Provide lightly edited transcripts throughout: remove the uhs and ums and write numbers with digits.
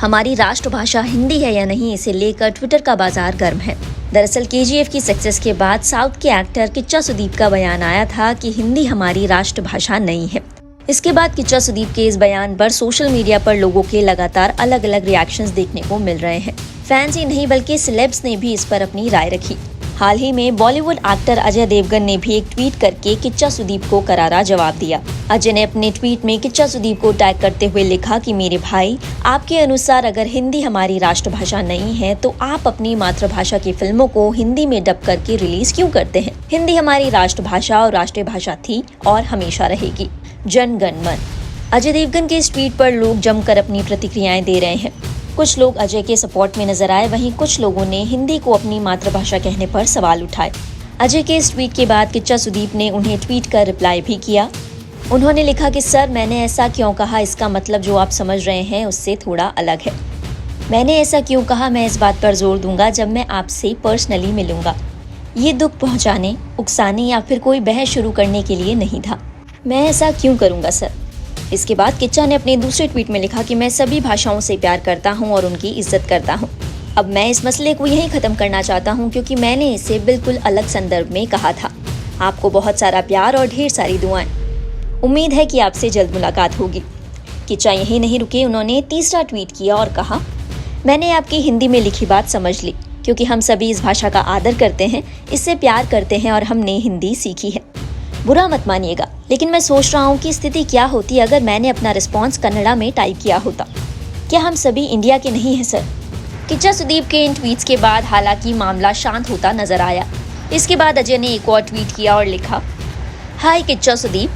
हमारी राष्ट्रभाषा हिंदी है या नहीं, इसे लेकर ट्विटर का बाजार गर्म है। दरअसल केजीएफ की सक्सेस के बाद साउथ के एक्टर किच्चा सुदीप का बयान आया था कि हिंदी हमारी राष्ट्रभाषा नहीं है। इसके बाद किच्चा सुदीप के इस बयान पर सोशल मीडिया पर लोगों के लगातार अलग अलग रिएक्शंस देखने को मिल रहे हैं। फैंस ही नहीं बल्कि सेलेब्स ने भी इस पर अपनी राय रखी। हाल ही में बॉलीवुड एक्टर अजय देवगन ने भी एक ट्वीट करके किच्चा सुदीप को करारा जवाब दिया। अजय ने अपने ट्वीट में किच्चा सुदीप को टैग करते हुए लिखा कि मेरे भाई, आपके अनुसार अगर हिंदी हमारी राष्ट्रभाषा नहीं है तो आप अपनी मातृभाषा की फिल्मों को हिंदी में डब करके रिलीज क्यों करते हैं? हिंदी हमारी राष्ट्रभाषा और राष्ट्रीय भाषा थी और हमेशा रहेगी। जन गण मन। अजय देवगन के इस ट्वीट पर लोग जमकर अपनी प्रतिक्रियाएं दे रहे हैं। कुछ लोग अजय के सपोर्ट में नजर आए, वहीं कुछ लोगों ने हिंदी को अपनी मातृभाषा कहने पर सवाल उठाए। अजय के इस ट्वीट के बाद किच्चा सुदीप ने उन्हें ट्वीट कर रिप्लाई भी किया। उन्होंने लिखा कि सर, मैंने ऐसा क्यों कहा, इसका मतलब जो आप समझ रहे हैं उससे थोड़ा अलग है। मैंने ऐसा क्यों कहा, मैं इस बात पर जोर दूंगा जब मैं आपसे पर्सनली मिलूंगा। ये दुख पहुंचाने, उकसाने या फिर कोई बहस शुरू करने के लिए नहीं था। मैं ऐसा क्यों करूंगा सर। इसके बाद किच्चा ने अपने दूसरे ट्वीट में लिखा कि मैं सभी भाषाओं से प्यार करता हूं और उनकी इज्जत करता हूं। अब मैं इस मसले को यहीं ख़त्म करना चाहता हूं क्योंकि मैंने इसे बिल्कुल अलग संदर्भ में कहा था। आपको बहुत सारा प्यार और ढेर सारी दुआएं। उम्मीद है कि आपसे जल्द मुलाकात होगी। किच्चा यहीं नहीं रुके, उन्होंने तीसरा ट्वीट किया और कहा, मैंने आपकी हिंदी में लिखी बात समझ ली क्योंकि हम सभी इस भाषा का आदर करते हैं, इससे प्यार करते हैं और हमने हिंदी सीखी है। बुरा मत मानिएगा, लेकिन मैं सोच रहा हूँ कि स्थिति क्या होती अगर मैंने अपना रिस्पॉन्स कन्नड़ा में टाइप किया होता। क्या हम सभी इंडिया के नहीं हैं सर? किच्चा सुदीप के इन ट्वीट्स के बाद हालांकि मामला शांत होता नजर आया। इसके बाद अजय ने एक और ट्वीट किया और लिखा, हाय किच्चा सुदीप,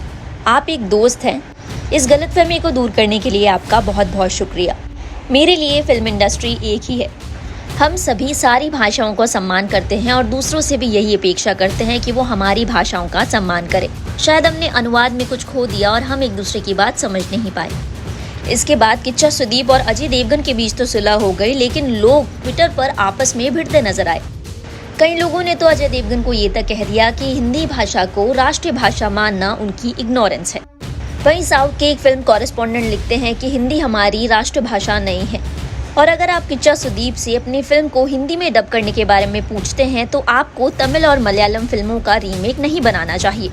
आप एक दोस्त हैं। इस गलतफहमी को दूर करने के लिए आपका बहुत बहुत शुक्रिया। मेरे लिए फिल्म इंडस्ट्री एक ही है। हम सभी सारी भाषाओं को सम्मान करते हैं और दूसरों से भी यही अपेक्षा करते हैं कि वो हमारी भाषाओं का सम्मान करें। शायद हमने अनुवाद में कुछ खो दिया और हम एक दूसरे की बात समझ नहीं पाए। इसके बाद किच्चा सुदीप और अजय देवगन के बीच तो सुलह हो गई, लेकिन लोग ट्विटर पर आपस में भिड़ते नजर आए। कई लोगों ने तो अजय देवगन को ये तक कह दिया कि हिंदी भाषा को राष्ट्रीय भाषा मानना उनकी इग्नोरेंस है। वहीं साउथ के एक फिल्म कॉरेस्पॉन्डेंट लिखते हैं कि हिंदी हमारी राष्ट्रभाषा नहीं है। और अगर आप किच्चा सुदीप से अपनी फिल्म को हिंदी में डब करने के बारे में पूछते हैं तो आपको तमिल और मलयालम फिल्मों का रीमेक नहीं बनाना चाहिए।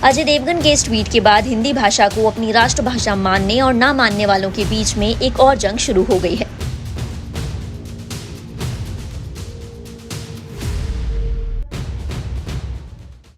अजय देवगन के इस ट्वीट के बाद हिंदी भाषा को अपनी राष्ट्रभाषा मानने और ना मानने वालों के बीच में एक और जंग शुरू हो गई है।